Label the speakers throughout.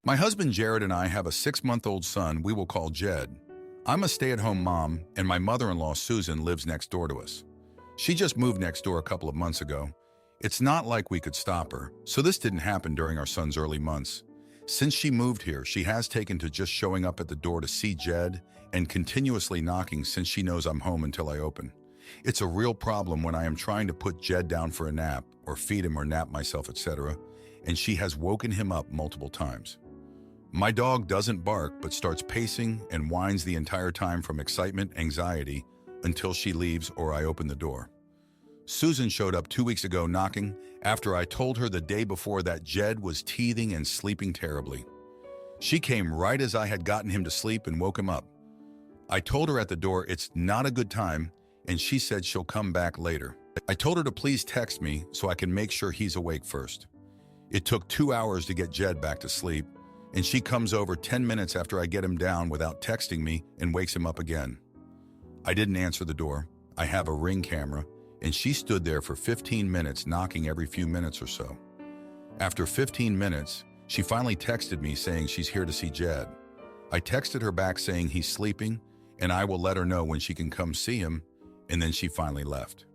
Speaker 1: My husband Jared and I have a 6-month-old son we will call Jed. I'm a stay-at-home mom, and my mother-in-law Susan lives next door to us. She just moved next door a couple of months ago. It's not like we could stop her, so this didn't happen during our son's early months. Since she moved here, she has taken to just showing up at the door to see Jed and continuously knocking since she knows I'm home until I open. It's a real problem when I am trying to put Jed down for a nap or feed him or nap myself, etc., and she has woken him up multiple times. My dog doesn't bark but starts pacing and whines the entire time from excitement, anxiety, until she leaves or I open the door. Susan showed up 2 weeks ago knocking after I told her the day before that Jed was teething and sleeping terribly. She came right as I had gotten him to sleep and woke him up. I told her at the door it's not a good time, and she said she'll come back later. I told her to please text me so I can make sure he's awake first. It took 2 hours to get Jed back to sleep, and she comes over 10 minutes after I get him down without texting me and wakes him up again. I didn't answer the door. I have a Ring camera, and she stood there for 15 minutes knocking every few minutes or so. After 15 minutes, she finally texted me saying she's here to see Jed. I texted her back saying he's sleeping, and I will let her know when she can come see him, and then she finally left.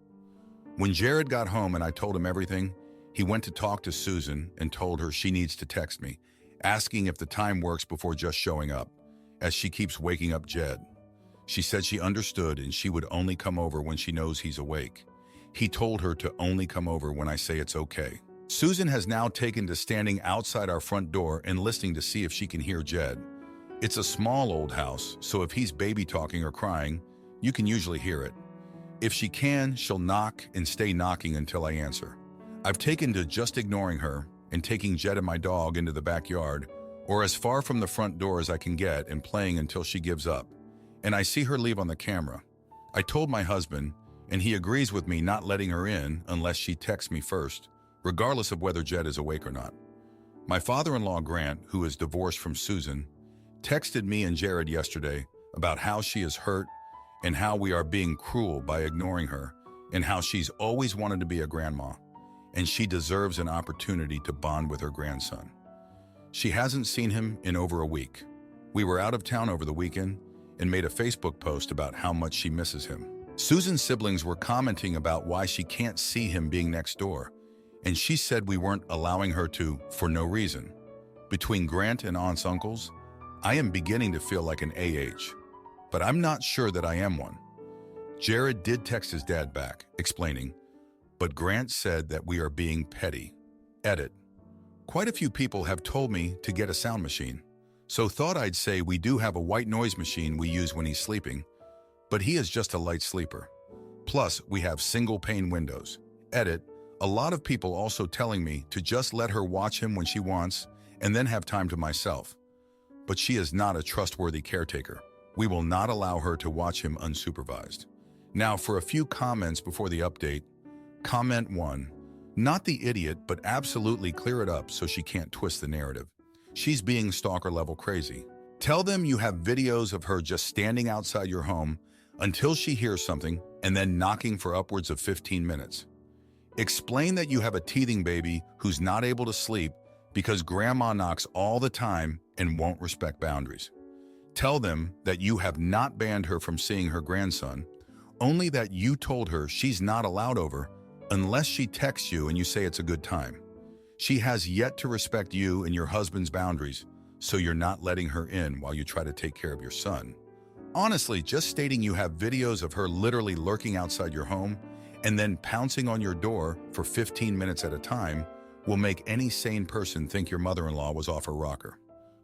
Speaker 1: When Jared got home and I told him everything, he went to talk to Susan and told her she needs to text me, asking if the time works before just showing up, as she keeps waking up Jed. She said she understood and she would only come over when she knows he's awake. He told her to only come over when I say it's okay. Susan has now taken to standing outside our front door and listening to see if she can hear Jed. It's a small old house, so if he's baby talking or crying, you can usually hear it. If she can, she'll knock and stay knocking until I answer. I've taken to just ignoring her and taking Jed and my dog into the backyard or as far from the front door as I can get and playing until she gives up. And I see her leave on the camera. I told my husband, and he agrees with me not letting her in unless she texts me first, regardless of whether Jed is awake or not. My father-in-law Grant, who is divorced from Susan, texted me and Jared yesterday about how she is hurt and how we are being cruel by ignoring her and how she's always wanted to be a grandma and she deserves an opportunity to bond with her grandson. She hasn't seen him in over a week. We were out of town over the weekend and made a Facebook post about how much she misses him. Susan's siblings were commenting about why she can't see him being next door, and she said we weren't allowing her to for no reason. Between Grant and aunts uncles, I am beginning to feel like an AH, but I'm not sure that I am one. Jared did text his dad back, explaining, but Grant said that we are being petty. Edit. Quite a few people have told me to get a sound machine, so thought I'd say we do have a white noise machine we use when he's sleeping, but he is just a light sleeper. Plus, we have single pane windows. Edit. A lot of people also telling me to just let her watch him when she wants and then have time to myself. But she is not a trustworthy caretaker. We will not allow her to watch him unsupervised. Now for a few comments before the update. Comment 1. Not the idiot, but absolutely clear it up so she can't twist the narrative. She's being stalker level crazy. Tell them you have videos of her just standing outside your home until she hears something and then knocking for upwards of 15 minutes. Explain that you have a teething baby who's not able to sleep because grandma knocks all the time and won't respect boundaries. Tell them that you have not banned her from seeing her grandson, only that you told her she's not allowed over unless she texts you and you say it's a good time. She has yet to respect you and your husband's boundaries, so you're not letting her in while you try to take care of your son. Honestly, just stating you have videos of her literally lurking outside your home and then pouncing on your door for 15 minutes at a time will make any sane person think your mother-in-law was off her rocker.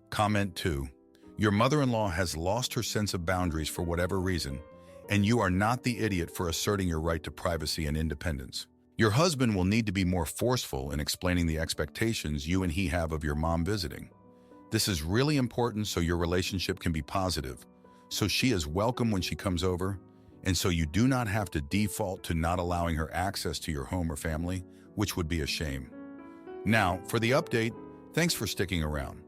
Speaker 1: Comment 2. Your mother-in-law has lost her sense of boundaries for whatever reason, and you are not the idiot for asserting your right to privacy and independence. Your husband will need to be more forceful in explaining the expectations you and he have of your mom visiting. This is really important so your relationship can be positive, so she is welcome when she comes over, and so you do not have to default to not allowing her access to your home or family, which would be a shame. Now, for the update, thanks for sticking around.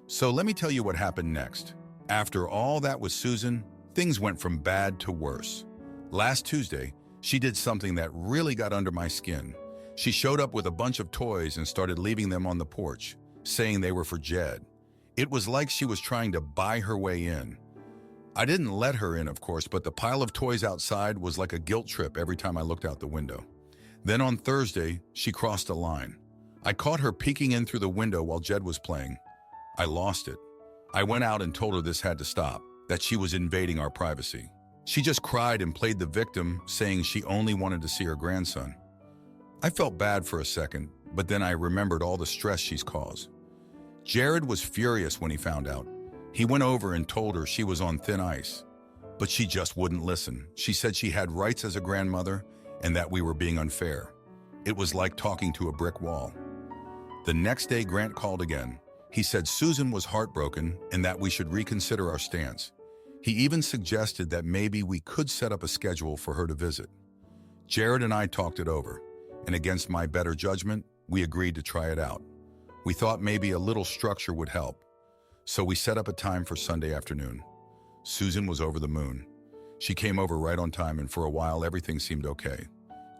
Speaker 1: So let me tell you what happened next. After all that with Susan, things went from bad to worse. Last Tuesday, she did something that really got under my skin. She showed up with a bunch of toys and started leaving them on the porch, saying they were for Jed. It was like she was trying to buy her way in. I didn't let her in, of course, but the pile of toys outside was like a guilt trip every time I looked out the window. Then on Thursday, she crossed a line. I caught her peeking in through the window while Jed was playing. I lost it. I went out and told her this had to stop, that she was invading our privacy. She just cried and played the victim, saying she only wanted to see her grandson. I felt bad for a second, but then I remembered all the stress she's caused. Jared was furious when he found out. He went over and told her she was on thin ice. But she just wouldn't listen. She said she had rights as a grandmother and that we were being unfair. It was like talking to a brick wall. The next day, Grant called again. He said Susan was heartbroken and that we should reconsider our stance. He even suggested that maybe we could set up a schedule for her to visit. Jared and I talked it over, and against my better judgment, we agreed to try it out. We thought maybe a little structure would help. So we set up a time for Sunday afternoon. Susan was over the moon. She came over right on time, and for a while everything seemed okay.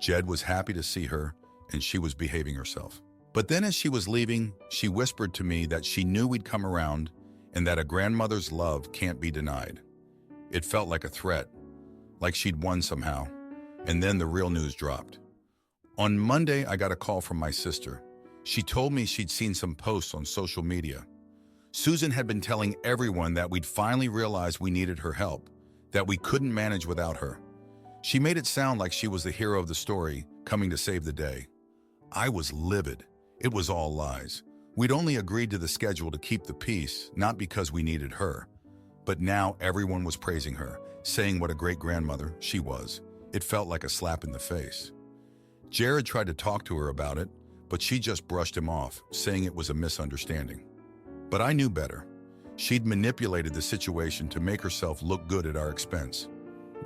Speaker 1: Jed was happy to see her, and she was behaving herself. But then as she was leaving, she whispered to me that she knew we'd come around and that a grandmother's love can't be denied. It felt like a threat, like she'd won somehow. And then the real news dropped. On Monday, I got a call from my sister. She told me she'd seen some posts on social media. Susan had been telling everyone that we'd finally realized we needed her help, that we couldn't manage without her. She made it sound like she was the hero of the story, coming to save the day. I was livid. It was all lies. We'd only agreed to the schedule to keep the peace, not because we needed her. But now everyone was praising her, saying what a great grandmother she was. It felt like a slap in the face. Jared tried to talk to her about it, but she just brushed him off, saying it was a misunderstanding. But I knew better. She'd manipulated the situation to make herself look good at our expense.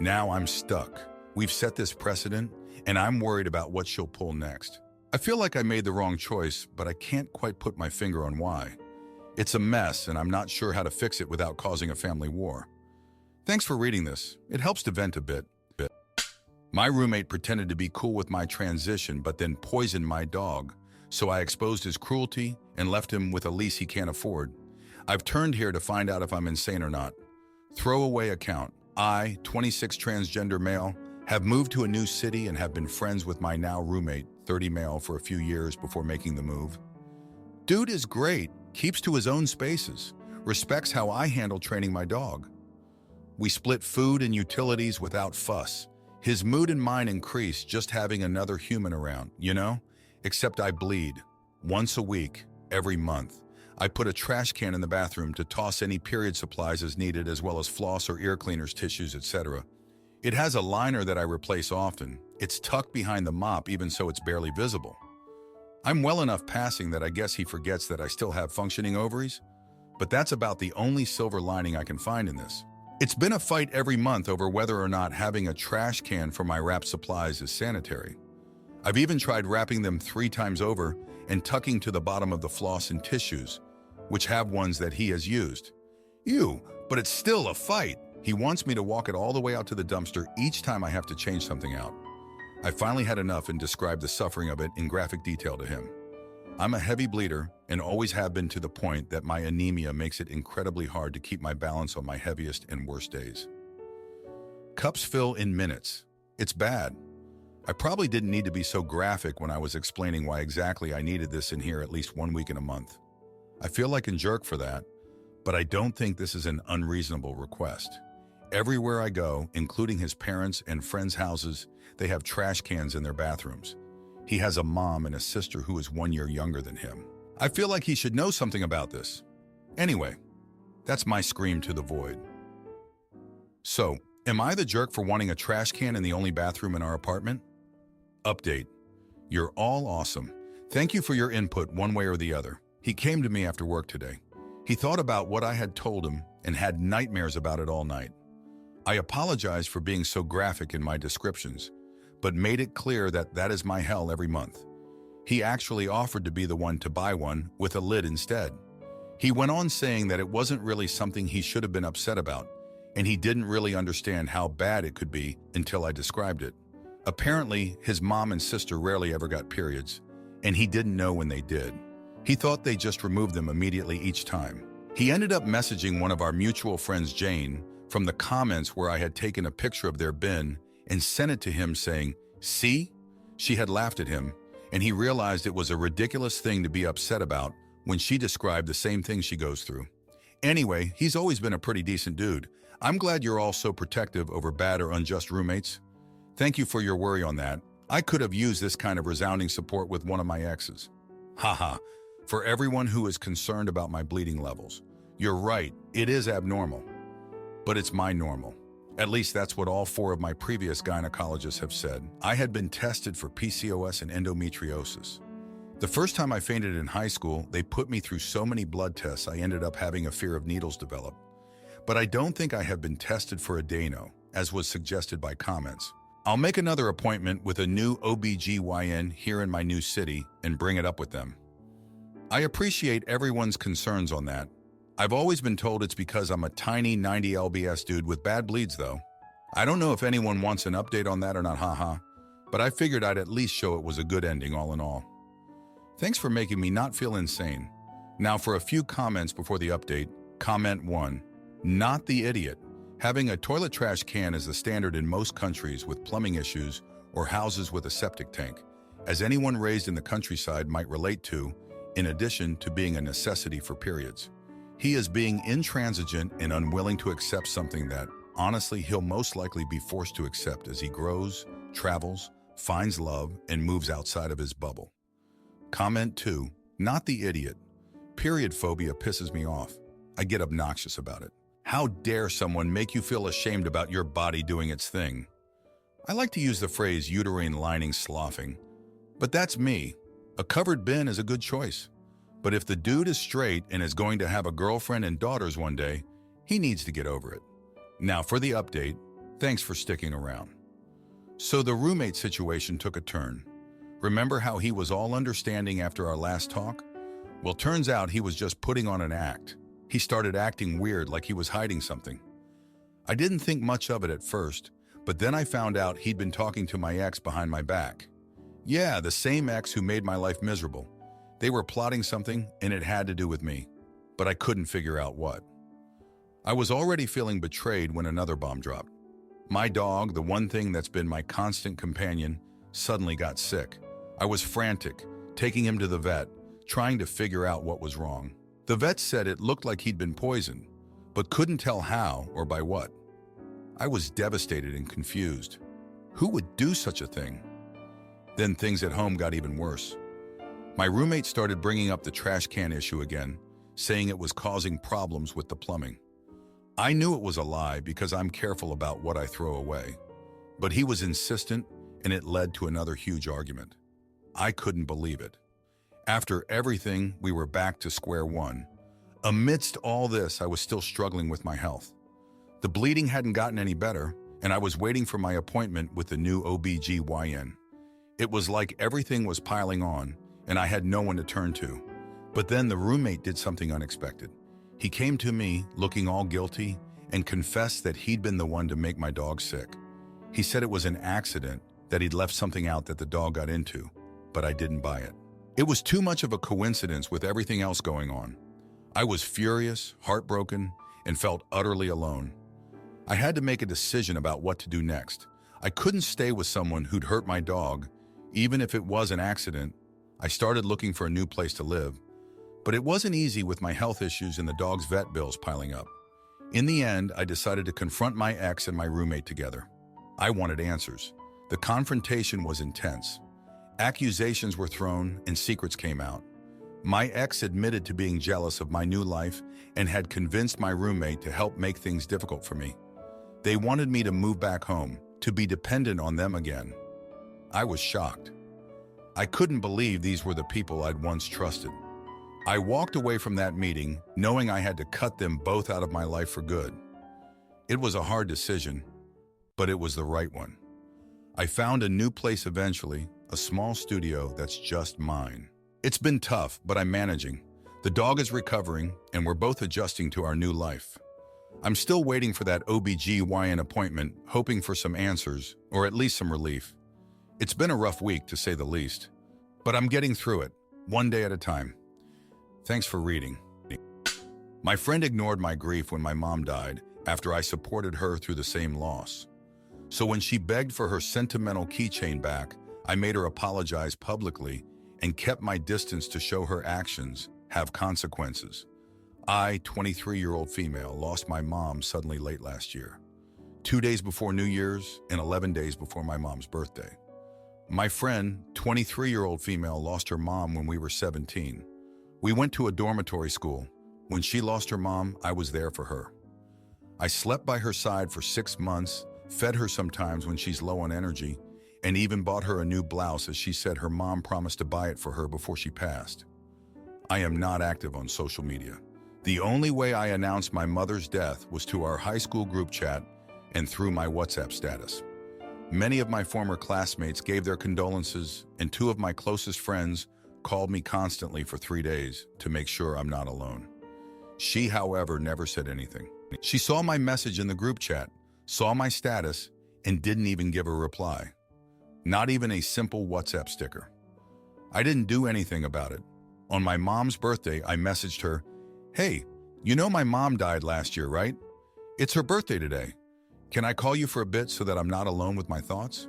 Speaker 1: Now I'm stuck. We've set this precedent, and I'm worried about what she'll pull next. I feel like I made the wrong choice, but I can't quite put my finger on why. It's a mess, and I'm not sure how to fix it without causing a family war. Thanks for reading this. It helps to vent a bit. My roommate pretended to be cool with my transition, but then poisoned my dog, so I exposed his cruelty and left him with a lease he can't afford. I've turned here to find out if I'm insane or not. Throwaway account. I, 26 transgender male, have moved to a new city and have been friends with my now roommate, 30 male, for a few years before making the move. Dude is great, keeps to his own spaces, respects how I handle training my dog. We split food and utilities without fuss. His mood and mine increase just having another human around, you know? Except I bleed. Once a week, every month. I put a trash can in the bathroom to toss any period supplies as needed, as well as floss or ear cleaners, tissues, etc. It has a liner that I replace often. It's tucked behind the mop, even so it's barely visible. I'm well enough passing that I guess he forgets that I still have functioning ovaries, but that's about the only silver lining I can find in this. It's been a fight every month over whether or not having a trash can for my wrap supplies is sanitary. I've even tried wrapping them 3 times over and tucking to the bottom of the floss and tissues, which have ones that he has used. Ew, but it's still a fight. He wants me to walk it all the way out to the dumpster each time I have to change something out. I finally had enough and described the suffering of it in graphic detail to him. I'm a heavy bleeder and always have been, to the point that my anemia makes it incredibly hard to keep my balance on my heaviest and worst days. Cups fill in minutes. It's bad. I probably didn't need to be so graphic when I was explaining why exactly I needed this in here at least 1 week in a month. I feel like a jerk for that, but I don't think this is an unreasonable request. Everywhere I go, including his parents' and friends' houses, they have trash cans in their bathrooms. He has a mom and a sister who is 1 year younger than him. I feel like he should know something about this. Anyway, that's my scream to the void. So, am I the jerk for wanting a trash can in the only bathroom in our apartment? Update. You're all awesome. Thank you for your input one way or the other. He came to me after work today. He thought about what I had told him and had nightmares about it all night. I apologize for being so graphic in my descriptions, but made it clear that that is my hell every month. He actually offered to be the one to buy one with a lid instead. He went on saying that it wasn't really something he should have been upset about, and he didn't really understand how bad it could be until I described it. Apparently, his mom and sister rarely ever got periods, and he didn't know when they did. He thought they just removed them immediately each time. He ended up messaging one of our mutual friends, Jane, from the comments where I had taken a picture of their bin and sent it to him saying, "See?" She had laughed at him, and he realized it was a ridiculous thing to be upset about when she described the same thing she goes through. Anyway, he's always been a pretty decent dude. I'm glad you're all so protective over bad or unjust roommates. Thank you for your worry on that. I could have used this kind of resounding support with one of my exes. Haha. For everyone who is concerned about my bleeding levels, you're right, it is abnormal. But it's my normal. At least that's what all 4 of my previous gynecologists have said. I had been tested for PCOS and endometriosis. The first time I fainted in high school, they put me through so many blood tests I ended up having a fear of needles develop. But I don't think I have been tested for adeno, as was suggested by comments. I'll make another appointment with a new OBGYN here in my new city and bring it up with them. I appreciate everyone's concerns on that. I've always been told it's because I'm a tiny 90 lbs dude with bad bleeds though. I don't know if anyone wants an update on that or not, haha, but I figured I'd at least show it was a good ending all in all. Thanks for making me not feel insane. Now for a few comments before the update. Comment 1. Not the idiot. Having a toilet trash can is the standard in most countries with plumbing issues or houses with a septic tank, as anyone raised in the countryside might relate to, in addition to being a necessity for periods. He is being intransigent and unwilling to accept something that, honestly, he'll most likely be forced to accept as he grows, travels, finds love, and moves outside of his bubble. Comment 2. Not the idiot. Period phobia pisses me off. I get obnoxious about it. How dare someone make you feel ashamed about your body doing its thing? I like to use the phrase uterine lining sloughing, but that's me. A covered bin is a good choice. But if the dude is straight and is going to have a girlfriend and daughters one day, he needs to get over it. Now for the update, thanks for sticking around. So the roommate situation took a turn. Remember how he was all understanding after our last talk? Well, turns out he was just putting on an act. He started acting weird, like he was hiding something. I didn't think much of it at first, but then I found out he'd been talking to my ex behind my back. Yeah, the same ex who made my life miserable. They were plotting something, and it had to do with me, but I couldn't figure out what. I was already feeling betrayed when another bomb dropped. My dog, the one thing that's been my constant companion, suddenly got sick. I was frantic, taking him to the vet, trying to figure out what was wrong. The vet said it looked like he'd been poisoned, but couldn't tell how or by what. I was devastated and confused. Who would do such a thing? Then things at home got even worse. My roommate started bringing up the trash can issue again, saying it was causing problems with the plumbing. I knew it was a lie because I'm careful about what I throw away. But he was insistent, and it led to another huge argument. I couldn't believe it. After everything, we were back to square one. Amidst all this, I was still struggling with my health. The bleeding hadn't gotten any better, and I was waiting for my appointment with the new OBGYN. It was like everything was piling on, and I had no one to turn to. But then the roommate did something unexpected. He came to me, looking all guilty, and confessed that he'd been the one to make my dog sick. He said it was an accident, that he'd left something out that the dog got into, but I didn't buy it. It was too much of a coincidence with everything else going on. I was furious, heartbroken, and felt utterly alone. I had to make a decision about what to do next. I couldn't stay with someone who'd hurt my dog, even if it was an accident. I started looking for a new place to live, but it wasn't easy with my health issues and the dog's vet bills piling up. In the end, I decided to confront my ex and my roommate together. I wanted answers. The confrontation was intense. Accusations were thrown and secrets came out. My ex admitted to being jealous of my new life and had convinced my roommate to help make things difficult for me. They wanted me to move back home, to be dependent on them again. I was shocked. I couldn't believe these were the people I'd once trusted. I walked away from that meeting knowing I had to cut them both out of my life for good. It was a hard decision, but it was the right one. I found a new place eventually, a small studio that's just mine. It's been tough, but I'm managing. The dog is recovering, and we're both adjusting to our new life. I'm still waiting for that OBGYN appointment, hoping for some answers, or at least some relief. It's been a rough week, to say the least, but I'm getting through it, one day at a time. Thanks for reading. My friend ignored my grief when my mom died after I supported her through the same loss. So when she begged for her sentimental keychain back, I made her apologize publicly and kept my distance to show her actions have consequences. I, 23-year-old female, lost my mom suddenly late last year, 2 days before New Year's and 11 days before my mom's birthday. My friend, 23-year-old female, lost her mom when we were 17. We went to a dormitory school. When she lost her mom, I was there for her. I slept by her side for 6 months, fed her sometimes when she's low on energy, and even bought her a new blouse as she said her mom promised to buy it for her before she passed. I am not active on social media. The only way I announced my mother's death was to our high school group chat and through my WhatsApp status. Many of my former classmates gave their condolences, and 2 of my closest friends called me constantly for 3 days to make sure I'm not alone. She, however, never said anything. She saw my message in the group chat, saw my status, and didn't even give a reply. Not even a simple WhatsApp sticker. I didn't do anything about it. On my mom's birthday, I messaged her, "Hey, you know my mom died last year, right? It's her birthday today. Can I call you for a bit so that I'm not alone with my thoughts?"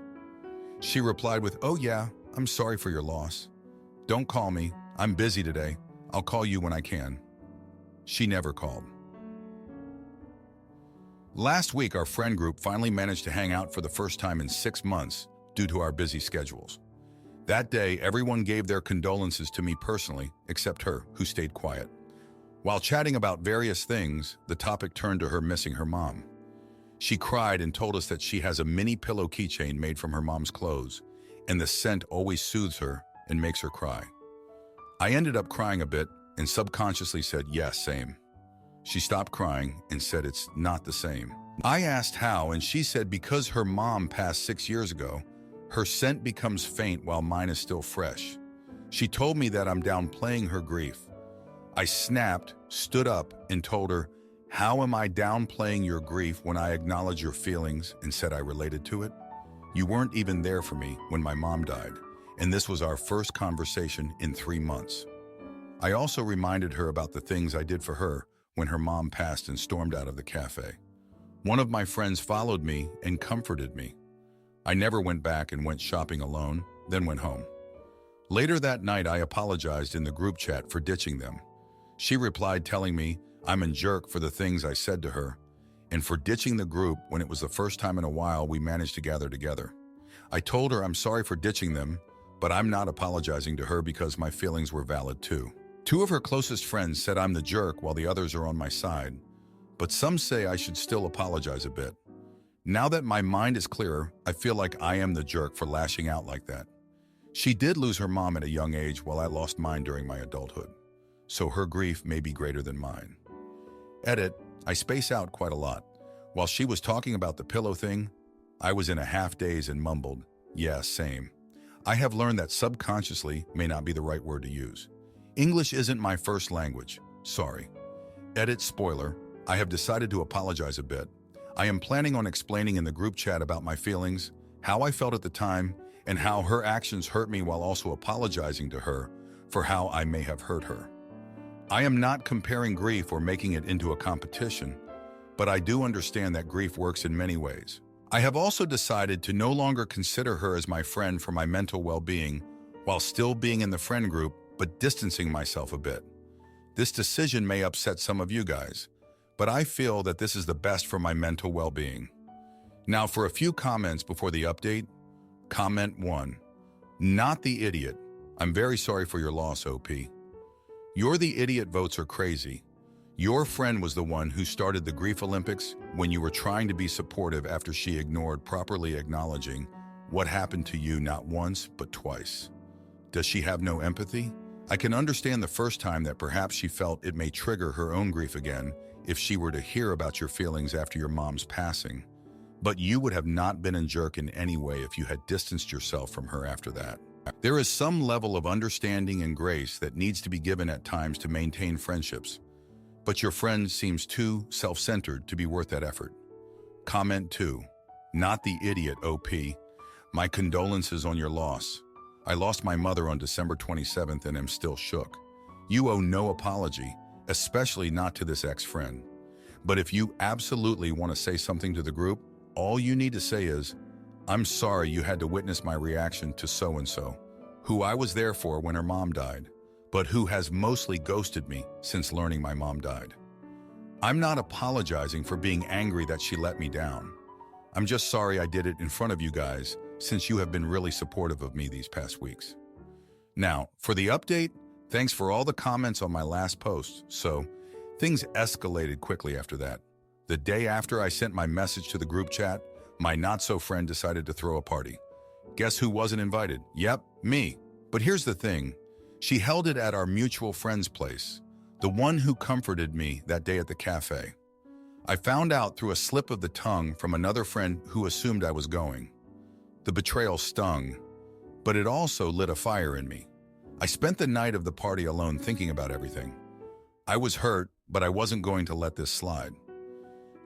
Speaker 1: She replied with, "Oh yeah, I'm sorry for your loss. Don't call me. I'm busy today. I'll call you when I can." She never called. Last week, our friend group finally managed to hang out for the first time in 6 months due to our busy schedules. That day, everyone gave their condolences to me personally, except her, who stayed quiet. While chatting about various things, the topic turned to her missing her mom. She cried and told us that she has a mini pillow keychain made from her mom's clothes, and the scent always soothes her and makes her cry. I ended up crying a bit and subconsciously said, "Yes, same." She stopped crying and said it's not the same. I asked how, and she said because her mom passed 6 years ago, her scent becomes faint while mine is still fresh. She told me that I'm downplaying her grief. I snapped, stood up, and told her, "How am I downplaying your grief when I acknowledge your feelings and said I related to it? You weren't even there for me when my mom died, and this was our first conversation in 3 months." I also reminded her about the things I did for her when her mom passed and stormed out of the cafe. One of my friends followed me and comforted me. I never went back and went shopping alone, then went home. Later that night, I apologized in the group chat for ditching them. She replied telling me I'm a jerk for the things I said to her and for ditching the group when it was the first time in a while we managed to gather together. I told her I'm sorry for ditching them, but I'm not apologizing to her because my feelings were valid too. 2 of her closest friends said I'm the jerk while the others are on my side, but some say I should still apologize a bit. Now that my mind is clearer, I feel like I am the jerk for lashing out like that. She did lose her mom at a young age while I lost mine during my adulthood, so her grief may be greater than mine. Edit, I space out quite a lot. While she was talking about the pillow thing, I was in a half daze and mumbled, "Yeah, same." I have learned that subconsciously may not be the right word to use. English isn't my first language. Sorry. Edit spoiler, I have decided to apologize a bit. I am planning on explaining in the group chat about my feelings, how I felt at the time, and how her actions hurt me while also apologizing to her for how I may have hurt her. I am not comparing grief or making it into a competition, but I do understand that grief works in many ways. I have also decided to no longer consider her as my friend for my mental well-being while still being in the friend group but distancing myself a bit. This decision may upset some of you guys, but I feel that this is the best for my mental well-being. Now for a few comments before the update. Comment 1. Not the idiot. I'm very sorry for your loss, OP. You're the idiot votes are crazy. Your friend was the one who started the Grief Olympics when you were trying to be supportive after she ignored properly acknowledging what happened to you not once but twice. Does she have no empathy? I can understand the first time that perhaps she felt it may trigger her own grief again if she were to hear about your feelings after your mom's passing. But you would have not been a jerk in any way if you had distanced yourself from her after that. There is some level of understanding and grace that needs to be given at times to maintain friendships, but your friend seems too self-centered to be worth that effort. Comment 2. Not the idiot, OP. My condolences on your loss. I lost my mother on December 27th and am still shook. You owe no apology, especially not to this ex-friend. But if you absolutely want to say something to the group, all you need to say is, "I'm sorry you had to witness my reaction to so-and-so, who I was there for when her mom died, but who has mostly ghosted me since learning my mom died. I'm not apologizing for being angry that she let me down. I'm just sorry I did it in front of you guys, since you have been really supportive of me these past weeks." Now, for the update, thanks for all the comments on my last post. So, things escalated quickly after that. The day after I sent my message to the group chat, my not-so-friend decided to throw a party. Guess who wasn't invited? Yep, me. But here's the thing. She held it at our mutual friend's place, the one who comforted me that day at the cafe. I found out through a slip of the tongue from another friend who assumed I was going. The betrayal stung, but it also lit a fire in me. I spent the night of the party alone thinking about everything. I was hurt, but I wasn't going to let this slide.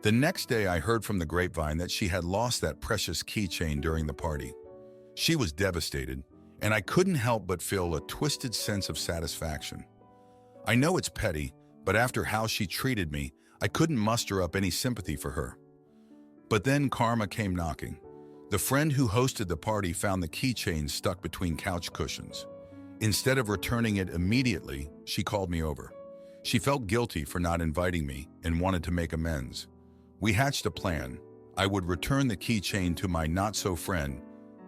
Speaker 1: The next day I heard from the grapevine that she had lost that precious keychain during the party. She was devastated, and I couldn't help but feel a twisted sense of satisfaction. I know it's petty, but after how she treated me, I couldn't muster up any sympathy for her. But then karma came knocking. The friend who hosted the party found the keychain stuck between couch cushions. Instead of returning it immediately, she called me over. She felt guilty for not inviting me and wanted to make amends. We hatched a plan. I would return the keychain to my not-so-friend,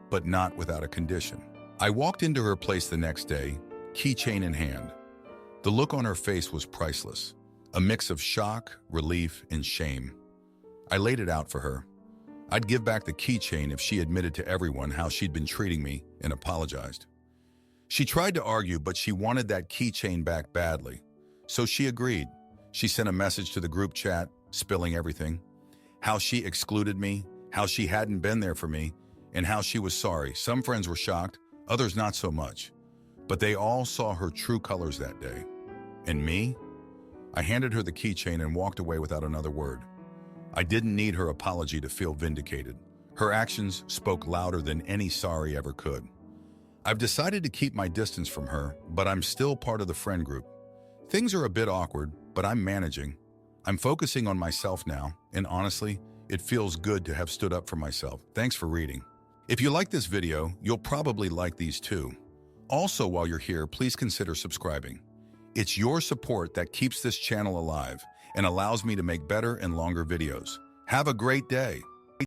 Speaker 1: but not without a condition. I walked into her place the next day, keychain in hand. The look on her face was priceless, a mix of shock, relief, and shame. I laid it out for her. I'd give back the keychain if she admitted to everyone how she'd been treating me and apologized. She tried to argue, but she wanted that keychain back badly. So she agreed. She sent a message to the group chat, spilling everything. How she excluded me, how she hadn't been there for me, and how she was sorry. Some friends were shocked, others not so much. But they all saw her true colors that day. And me? I handed her the keychain and walked away without another word. I didn't need her apology to feel vindicated. Her actions spoke louder than any sorry ever could. I've decided to keep my distance from her, but I'm still part of the friend group. Things are a bit awkward, but I'm managing. I'm focusing on myself now, and honestly, it feels good to have stood up for myself. Thanks for reading. If you like this video, you'll probably like these too. Also, while you're here, please consider subscribing. It's your support that keeps this channel alive and allows me to make better and longer videos. Have a great day.